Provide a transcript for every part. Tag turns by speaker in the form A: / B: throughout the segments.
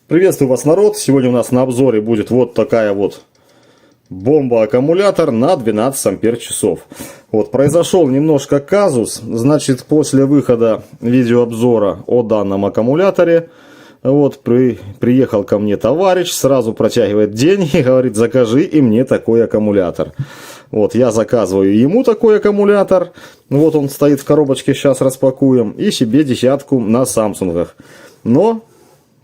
A: Приветствую вас, народ! Сегодня у нас на обзоре будет вот такая вот бомба-аккумулятор на 12 ампер-часов. Вот, произошел немножко казус. Значит, после выхода видеообзора о данном аккумуляторе, вот, приехал ко мне товарищ, сразу протягивает деньги, говорит: закажи и мне такой аккумулятор. Вот, я заказываю ему такой аккумулятор. Вот он стоит в коробочке, сейчас распакуем. И себе десятку на Самсунгах. Но,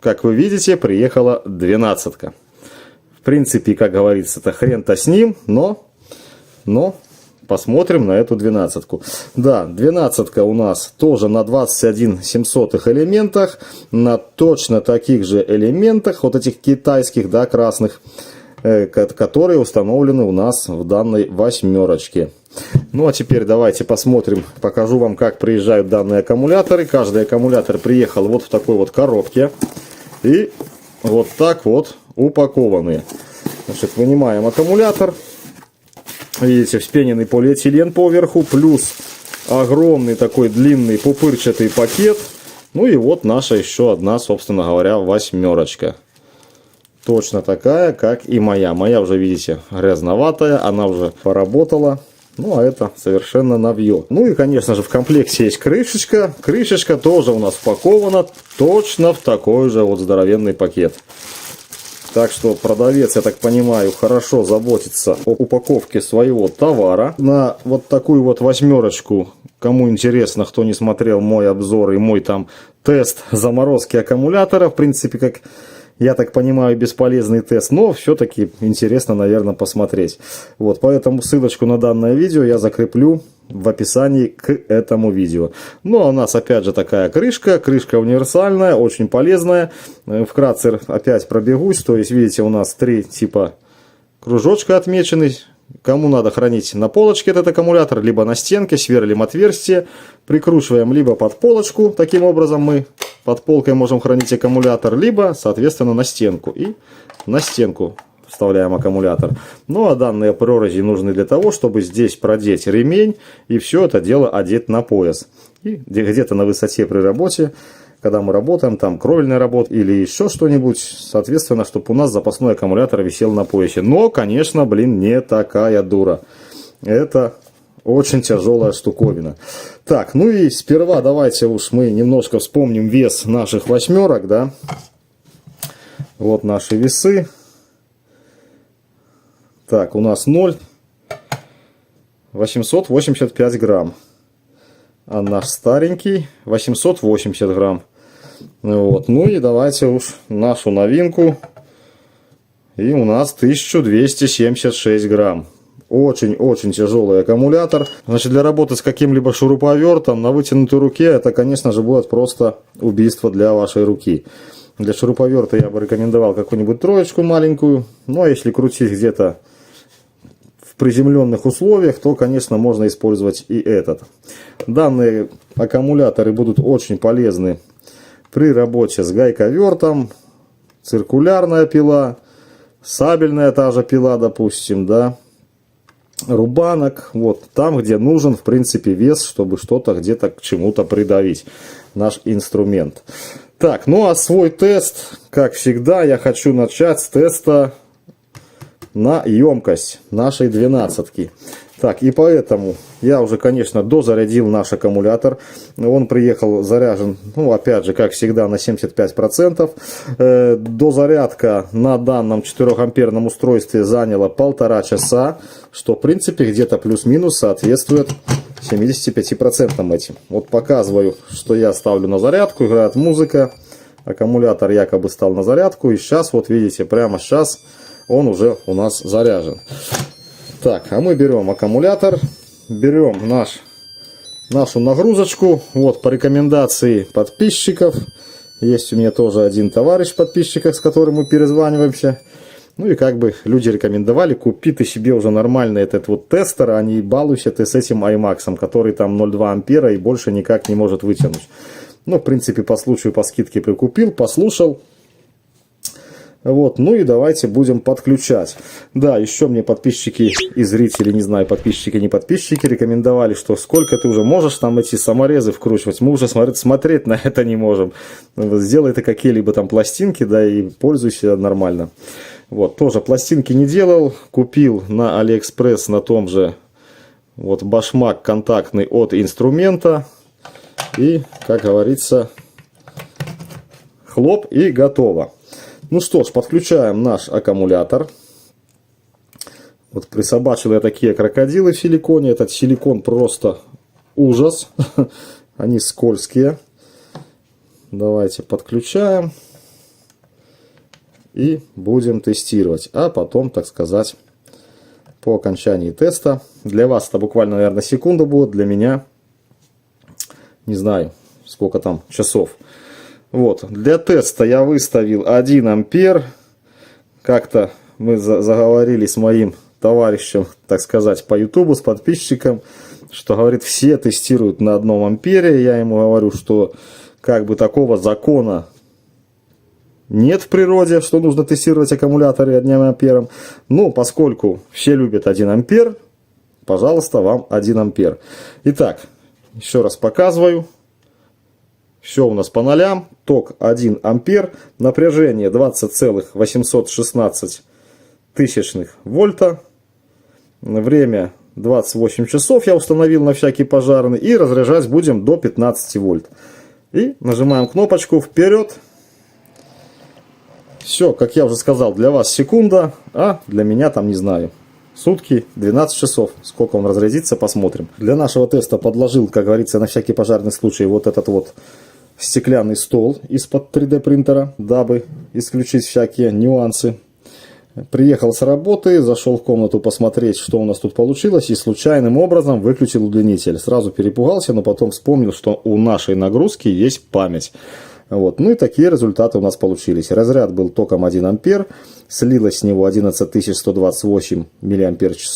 A: как вы видите, приехала 12-ка. В принципе, как говорится, это хрен-то с ним, но посмотрим на эту 12-ку. Да, 12-ка у нас тоже на 21 700 элементах, на точно таких же элементах, вот этих китайских, да, красных, которые установлены у нас в данной восьмерочке. Ну а теперь давайте посмотрим, покажу вам, как приезжают данные аккумуляторы. Каждый аккумулятор приехал вот в такой вот коробке. И вот так вот упакованные. Значит, вынимаем аккумулятор. Видите, вспененный полиэтилен поверху, плюс огромный такой длинный пупырчатый пакет. Ну и вот наша еще одна, собственно говоря, восьмерочка. Точно такая, как и моя. Моя уже, видите, грязноватая, она уже поработала. Ну, а это совершенно новье. Ну и, конечно же, в комплекте есть крышечка. Крышечка тоже у нас упакована точно в такой же вот здоровенный пакет. Так что продавец, я так понимаю, хорошо заботится о упаковке своего товара. На вот такую вот восьмерочку, кому интересно, кто не смотрел мой обзор и мой там тест заморозки аккумулятора, в принципе, как... Я так понимаю, бесполезный тест, но все-таки интересно, наверное, посмотреть. Вот, поэтому ссылочку на данное видео я закреплю в описании к этому видео. Ну, а у нас опять же такая крышка. Крышка универсальная, очень полезная. Вкратце опять пробегусь. То есть, видите, у нас три типа кружочка отмечены. Кому надо хранить на полочке этот аккумулятор, либо на стенке, сверлим отверстие, прикручиваем либо под полочку, таким образом мы под полкой можем хранить аккумулятор, либо, соответственно, на стенку. И на стенку вставляем аккумулятор. Ну а данные прорези нужны для того, чтобы здесь продеть ремень и все это дело одеть на пояс. И где-то на высоте при работе, когда мы работаем, там кровельная работа или еще что-нибудь, соответственно, чтобы у нас запасной аккумулятор висел на поясе. Но, конечно, блин, не такая дура. Это очень тяжелая штуковина. Так, ну и сперва давайте уж мы немножко вспомним вес наших восьмерок, да. Вот наши весы. Так, у нас 885 грамм. А наш старенький 880 грамм. Вот. Ну и давайте уж нашу новинку. И у нас 1276 грамм. Очень-очень тяжелый аккумулятор. Значит, для работы с каким-либо шуруповертом на вытянутой руке, это, конечно же, будет просто убийство для вашей руки. Для шуруповерта я бы рекомендовал какую-нибудь троечку маленькую. Ну а если крутить где-то в приземленных условиях, то, конечно, можно использовать и этот. Данные аккумуляторы будут очень полезны при работе с гайковертом, циркулярная пила, сабельная та же пила, допустим, да, рубанок, вот там, где нужен, в принципе, вес, чтобы что-то где-то к чему-то придавить наш инструмент. Так, ну а свой тест, как всегда, я хочу начать с теста на емкость нашей 12-ки. Так, и поэтому я уже, конечно, дозарядил наш аккумулятор. Он приехал заряжен, ну, опять же, как всегда, на 75%. Дозарядка на данном 4-амперном устройстве заняла 1,5 часа, что, в принципе, где-то плюс-минус соответствует 75% этим. Вот показываю, что я ставлю на зарядку, играет музыка. Аккумулятор якобы стал на зарядку. И сейчас, вот видите, прямо сейчас он уже у нас заряжен. Так, а мы берем аккумулятор, берем нашу нагрузочку. Вот по рекомендации подписчиков. Есть у меня тоже один товарищ подписчиков, с которым мы перезваниваемся. Ну и как бы люди рекомендовали, купи ты себе уже нормальный этот вот тестер, а не балуйся ты с этим iMax, который там 0,2 ампера и больше никак не может вытянуть. Ну, в принципе, по случаю, по скидке прикупил, послушал. Вот, ну и давайте будем подключать. Да, еще мне подписчики и зрители, не знаю, подписчики, не подписчики, рекомендовали, что сколько ты уже можешь там эти саморезы вкручивать. Мы уже смотреть на это не можем. Сделай ты какие-либо там пластинки, да, и пользуйся нормально. Вот, тоже пластинки не делал. Купил на Алиэкспресс на том же вот башмак контактный от инструмента. И, как говорится, хлоп и готово. Ну что ж, подключаем наш аккумулятор. Вот присобачил я такие крокодилы в силиконе. Этот силикон просто ужас. Они скользкие. Давайте подключаем. И будем тестировать. А потом, так сказать, по окончании теста. Для вас это буквально, наверное, секунда будет. Для меня, не знаю, сколько там часов. Вот, для теста я выставил 1 ампер. Как-то мы заговорили с моим товарищем, так сказать, по ютубу, с подписчиком, что, говорит, все тестируют на 1 ампере. Я ему говорю, что как бы такого закона нет в природе, что нужно тестировать аккумуляторы 1 ампером. Но поскольку все любят 1 ампер, пожалуйста, вам 1 ампер. Итак, еще раз показываю. Все у нас по нолям, ток 1 ампер, напряжение 20,816 вольта, время 28 часов я установил на всякий пожарный, и разряжать будем до 15 вольт. И нажимаем кнопочку вперед. Все, как я уже сказал, для вас секунда, а для меня там, не знаю, сутки, 12 часов. Сколько он разрядится, посмотрим. Для нашего теста подложил, как говорится, на всякий пожарный случай вот этот вот стеклянный стол из-под 3D принтера, дабы исключить всякие нюансы. Приехал с работы, зашел в комнату посмотреть, что у нас тут получилось, и случайным образом выключил удлинитель. Сразу перепугался, но потом вспомнил, что у нашей нагрузки есть память. Вот. Ну и такие результаты у нас получились. Разряд был током 1 ампер, слилось с него 11128 мАч,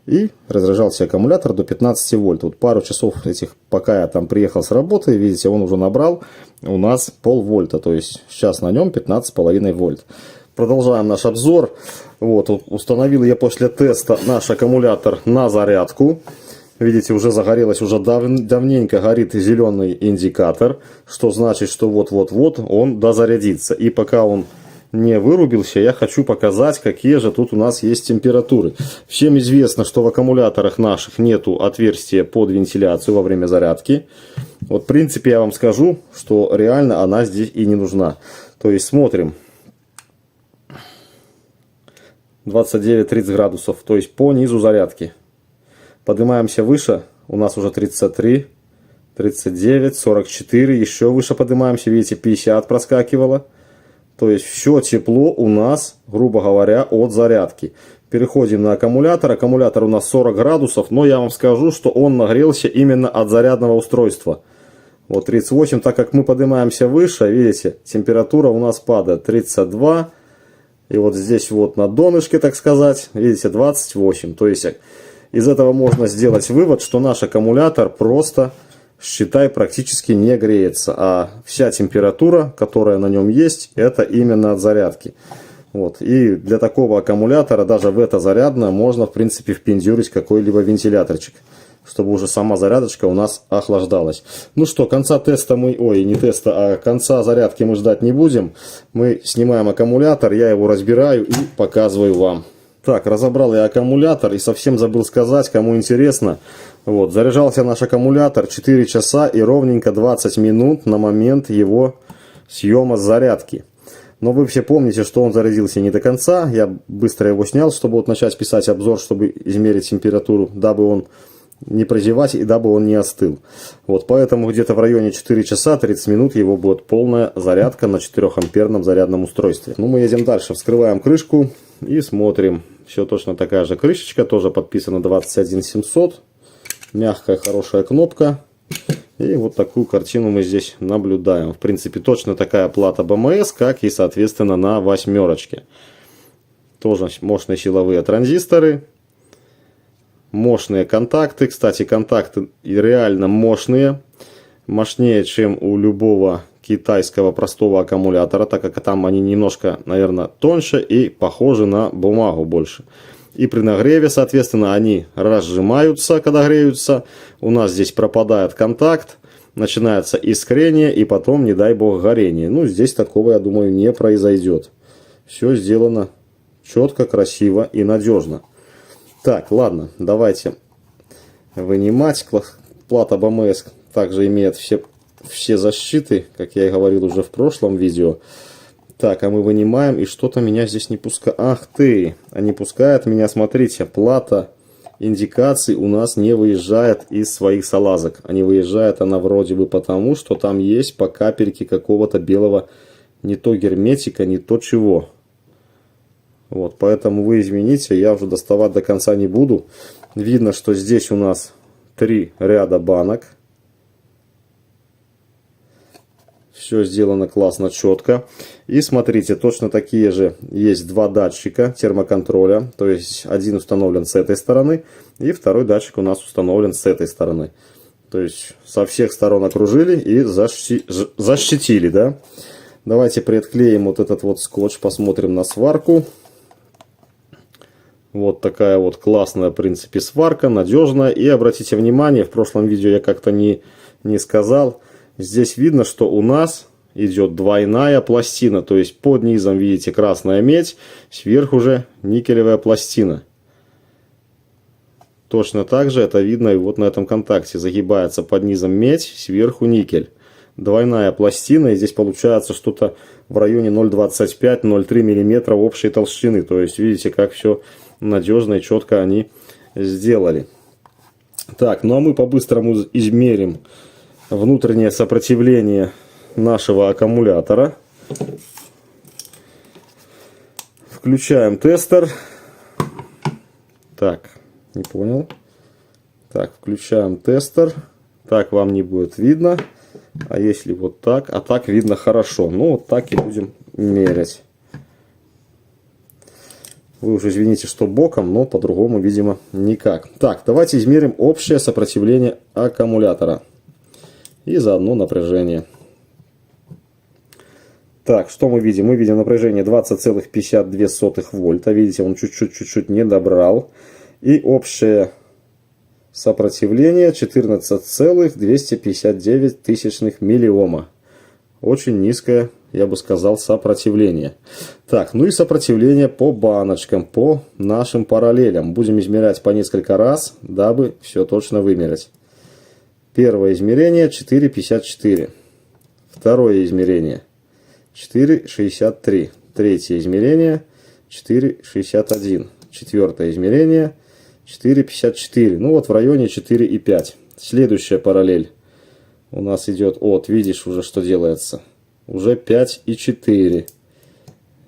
A: и разряжался аккумулятор до 15 вольт. Вот пару часов этих, пока я там приехал с работы, видите, он уже набрал у нас полвольта. То есть сейчас на нем 15,5 вольт. Продолжаем наш обзор. Вот, установил я после теста наш аккумулятор на зарядку. Видите, уже загорелось, уже давненько горит зеленый индикатор. Что значит, что вот-вот-вот он дозарядится. И пока он не вырубился, я хочу показать, какие же тут у нас есть температуры. Всем известно, что в аккумуляторах наших нету отверстия под вентиляцию во время зарядки. Вот в принципе я вам скажу, что реально она здесь и не нужна. То есть смотрим. 29-30 градусов, то есть по низу зарядки. Поднимаемся выше, у нас уже 33, 39, 44, еще выше поднимаемся, видите, 50 проскакивало. То есть все тепло у нас, грубо говоря, от зарядки. Переходим на аккумулятор. Аккумулятор у нас 40 градусов, но я вам скажу, что он нагрелся именно от зарядного устройства. Вот 38, так как мы поднимаемся выше, видите, температура у нас падает 32. И вот здесь вот на донышке, так сказать, видите, 28. То есть из этого можно сделать вывод, что наш аккумулятор просто, считай, практически не греется. А вся температура, которая на нем есть, это именно от зарядки. Вот. И для такого аккумулятора, даже в это зарядное, можно, в принципе, впендюрить какой-либо вентиляторчик, чтобы уже сама зарядочка у нас охлаждалась. Ну что, конца теста мы, ой, не теста, а конца зарядки мы ждать не будем. Мы снимаем аккумулятор, я его разбираю и показываю вам. Так, разобрал я аккумулятор и совсем забыл сказать, кому интересно. Вот, заряжался наш аккумулятор 4 часа и ровненько 20 минут на момент его съема с зарядки. Но вы все помните, что он зарядился не до конца. Я быстро его снял, чтобы вот начать писать обзор, чтобы измерить температуру, дабы он не прозевать и дабы он не остыл. Вот, поэтому где-то в районе 4 часа 30 минут его будет полная зарядка на 4-амперном зарядном устройстве. Ну, мы едем дальше, вскрываем крышку и смотрим. Все точно такая же крышечка, тоже подписана 21700. Мягкая, хорошая кнопка. И вот такую картину мы здесь наблюдаем. В принципе, точно такая плата БМС, как и, соответственно, на 8-ерочке. Тоже мощные силовые транзисторы. Мощные контакты. Кстати, контакты реально мощные. Мощнее, чем у любого китайского простого аккумулятора, так как там они немножко, наверное, тоньше и похожи на бумагу больше. И при нагреве, соответственно, они разжимаются, когда греются. У нас здесь пропадает контакт, начинается искрение и потом, не дай бог, горение. Ну, здесь такого, я думаю, не произойдет. Все сделано четко, красиво и надежно. Так, ладно, давайте вынимать. Плата БМС также имеет все защиты, как я и говорил уже в прошлом видео. Так, а мы вынимаем, и что-то меня здесь не пускает. Ах ты, а не пускает меня, смотрите, плата индикаций у нас не выезжает из своих салазок. А не выезжает она вроде бы потому, что там есть по капельке какого-то белого не то герметика, не то чего. Вот, поэтому вы извините, я уже доставать до конца не буду. Видно, что здесь у нас 3 ряда банок. Все сделано классно, четко. И смотрите, точно такие же есть 2 датчика термоконтроля. То есть один установлен с этой стороны, и второй датчик у нас установлен с этой стороны. То есть со всех сторон окружили и защитили, да. Давайте приотклеим вот этот вот скотч, посмотрим на сварку. Вот такая вот классная, в принципе, сварка, надежная. И обратите внимание, в прошлом видео я как-то не сказал. Здесь видно, что у нас идет двойная пластина. То есть под низом, видите, красная медь, сверху же никелевая пластина. Точно так же это видно и вот на этом контакте. Загибается под низом медь, сверху никель. Двойная пластина, и здесь получается что-то в районе 0,25-0,3 мм общей толщины. То есть видите, как все надежно и четко они сделали. Так, ну а мы по-быстрому измерим внутреннее сопротивление нашего аккумулятора. Включаем тестер. Так, не понял. Так, включаем тестер. Так вам не будет видно. А если вот так, а так видно хорошо. Ну вот так и будем мерять. Вы уже извините, что боком, но по-другому, видимо, никак. Так, давайте измерим общее сопротивление аккумулятора. И заодно напряжение. Так, что мы видим? Мы видим напряжение 20,52 вольта. Видите, он чуть-чуть не добрал. И общее сопротивление 14,259 тысячных миллиома. Очень низкое, я бы сказал, сопротивление. Так, ну и сопротивление по баночкам, по нашим параллелям. Будем измерять по несколько раз, дабы все точно вымерять. Первое измерение 4,54. Второе измерение 4,63. Третье измерение 4,61. Четвертое измерение 4,54. Ну вот в районе 4,5. Следующая параллель у нас идет от, видишь уже что делается. Уже 5,4.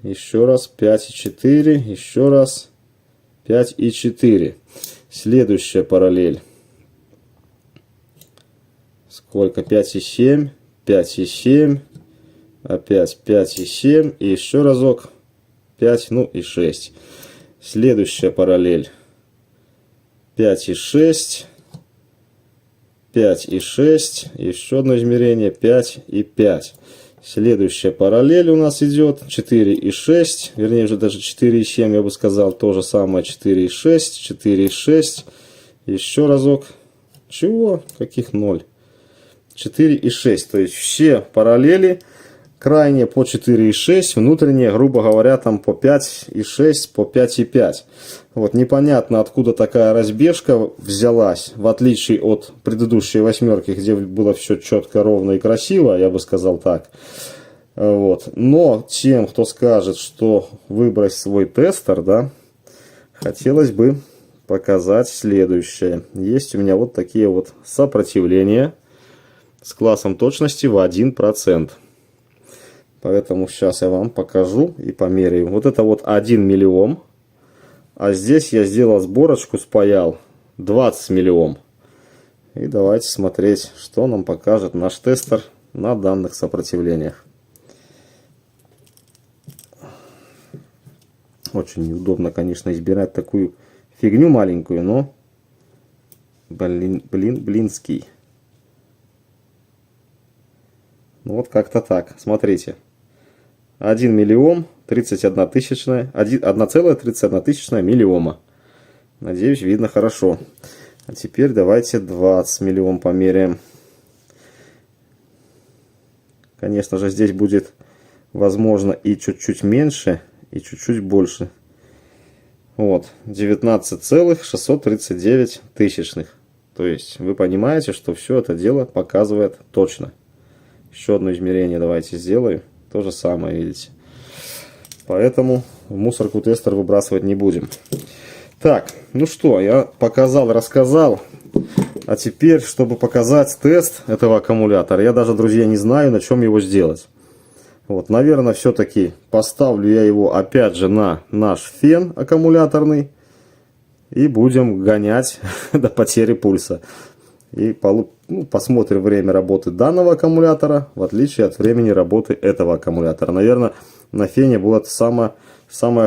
A: Еще раз 5,4. Еще раз 5,4. Следующая параллель. Сколько? 5,7. 5,7. Опять 5,7. И еще разок 5, ну и 6. Следующая параллель. 5,6. 5,6. Еще одно измерение. 5,5. Следующая параллель у нас идет 4,6. Вернее, уже даже 4,7, я бы сказал. То же самое 4,6. 4,6. Еще разок. Чего? Каких 0? 4,6. То есть все параллели крайние по 4,6, внутренние, грубо говоря, там по 5,6, по 5,5. Вот непонятно, откуда такая разбежка взялась, в отличие от предыдущей восьмерки, где было все четко, ровно и красиво, я бы сказал так. Вот. Но тем, кто скажет, что выбрать свой тестер, да, хотелось бы показать следующее. Есть у меня вот такие вот сопротивления с классом точности в 1%. Поэтому сейчас я вам покажу и померяю. Вот это вот 1 миллиом. А здесь я сделал сборочку, спаял 20 миллиом. И давайте смотреть, что нам покажет наш тестер на данных сопротивлениях. Очень неудобно, конечно, избирать такую фигню маленькую, но блинский. Вот как-то так. Смотрите. 1 миллион 31 тысячная, 1,31 миллиома. Надеюсь, видно хорошо. А теперь давайте 20 миллион померяем. Конечно же, здесь будет, возможно, и чуть-чуть меньше, и чуть-чуть больше. Вот, 19,639 тысячных. То есть, вы понимаете, что все это дело показывает точно. Еще одно измерение давайте сделаю. То же самое, видите. Поэтому в мусорку тестер выбрасывать не будем. Так, ну что, я показал, рассказал. А теперь, чтобы показать тест этого аккумулятора, я даже, друзья, не знаю, на чем его сделать. Вот, наверное, все-таки поставлю я его опять же на наш фен аккумуляторный. И будем гонять до потери пульса. И посмотрим время работы данного аккумулятора, в отличие от времени работы этого аккумулятора. Наверное, на фене будет самое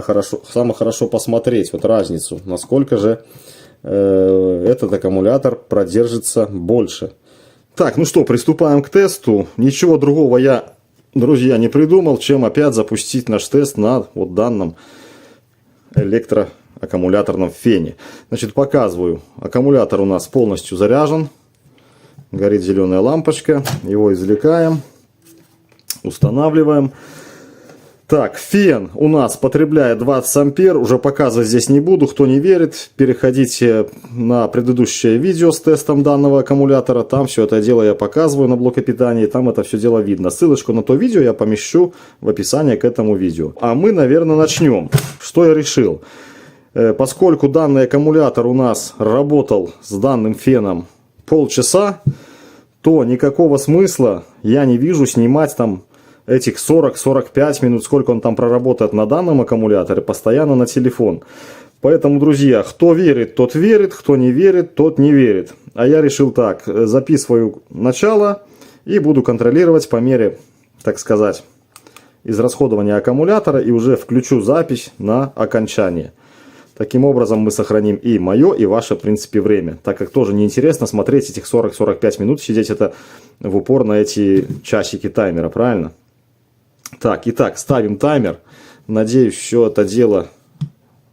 A: хорошо посмотреть вот разницу, насколько же этот аккумулятор продержится больше. Так, ну что, приступаем к тесту. Ничего другого я, друзья, не придумал, чем опять запустить наш тест на вот данном электроаккумуляторном фене. Значит, показываю. Аккумулятор у нас полностью заряжен. Горит зеленая лампочка. Его извлекаем. Устанавливаем. Так, фен у нас потребляет 20 ампер. Уже показывать здесь не буду. Кто не верит, переходите на предыдущее видео с тестом данного аккумулятора. Там все это дело я показываю на блоке питания. И там это все дело видно. Ссылочку на то видео я помещу в описании к этому видео. А мы, наверное, начнем. Что я решил? Поскольку данный аккумулятор у нас работал с данным феном полчаса, то никакого смысла я не вижу снимать там этих 40-45 минут, сколько он там проработает на данном аккумуляторе, постоянно на телефон. Поэтому, друзья, кто верит, тот верит, кто не верит, тот не верит. А я решил так, записываю начало и буду контролировать по мере, так сказать, израсходования аккумулятора и уже включу запись на окончание. Таким образом мы сохраним и мое, и ваше, в принципе, время. Так как тоже неинтересно смотреть этих 40-45 минут, сидеть это в упор на эти часики таймера, правильно? Так, итак, ставим таймер. Надеюсь, все это дело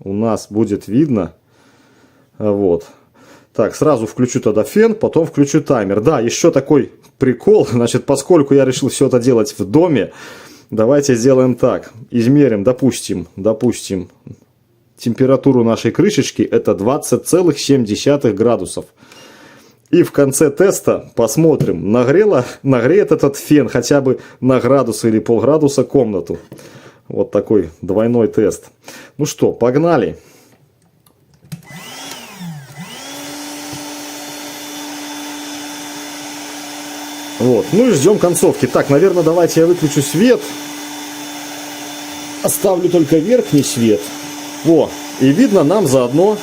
A: у нас будет видно. Вот. Так, сразу включу тогда фен, потом включу таймер. Да, еще такой прикол. Значит, поскольку я решил все это делать в доме, давайте сделаем так. Измерим, допустим, температуру нашей крышечки, это 20,7 градусов. И в конце теста посмотрим, нагреет этот фен хотя бы на градус или полградуса комнату. Вот такой двойной тест. Ну что, погнали. Вот, ну и ждем концовки. Так, наверное, давайте я выключу свет. Оставлю только верхний свет. Во, и видно нам заодно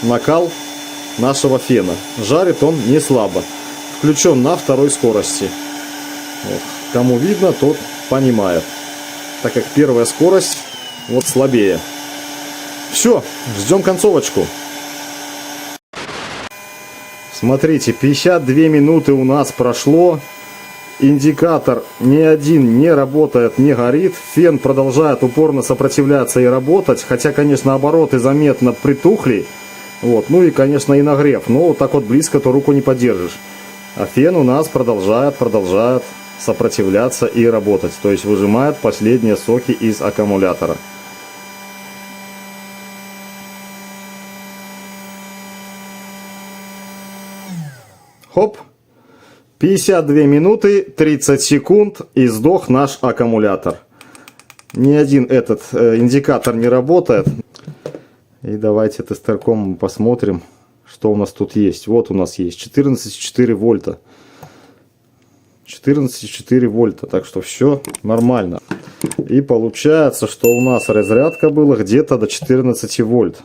A: накал нашего фена. Жарит он не слабо. Включен на второй скорости. Вот. Кому видно, тот понимает. Так как первая скорость вот слабее. Все, ждем концовочку. Смотрите, 52 минуты у нас прошло. Индикатор ни один не работает, не горит. Фен продолжает упорно сопротивляться и работать. Хотя, конечно, обороты заметно притухли. Вот. Ну и, конечно, и нагрев. Но вот так вот близко то руку не подержишь. А фен у нас продолжает сопротивляться и работать. То есть выжимает последние соки из аккумулятора. Хоп. 52 минуты 30 секунд и сдох наш аккумулятор. Ни один этот индикатор не работает. И давайте тестерком посмотрим, что у нас тут есть. Вот у нас есть 14,4 вольта. 14,4 вольта. Так что все нормально. И получается, что у нас разрядка была где-то до 14 вольт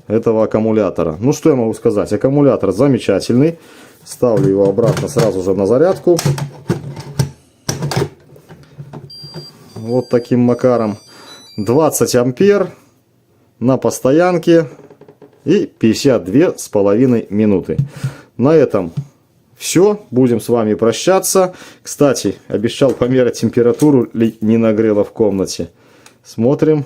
A: этого аккумулятора. Ну что я могу сказать? Аккумулятор замечательный. Ставлю его обратно сразу же на зарядку. Вот таким макаром. 20 ампер на постоянке и 52,5 минуты. На этом Все, будем с вами прощаться. Кстати, обещал померить температуру, ли не нагрело в комнате. Смотрим.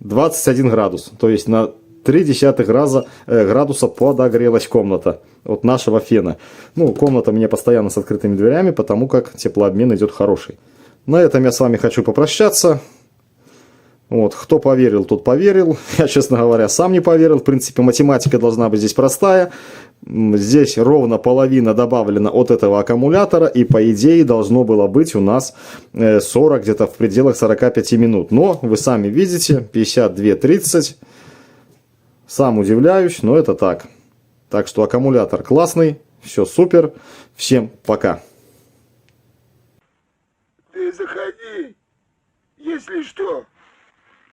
A: 21 градус, то есть на 0,3 градуса подогрелась комната от нашего фена. Ну, комната у меня постоянно с открытыми дверями, потому как теплообмен идет хороший. На этом я с вами хочу попрощаться. Вот, кто поверил, тот поверил. Я, честно говоря, сам не поверил. В принципе, математика должна быть здесь простая. Здесь ровно половина добавлена от этого аккумулятора. И, по идее, должно было быть у нас 40, где-то в пределах 45 минут. Но, вы сами видите, 52-30. Сам удивляюсь, но это так. Так что аккумулятор классный. Все супер. Всем пока.
B: Ты заходи, если что.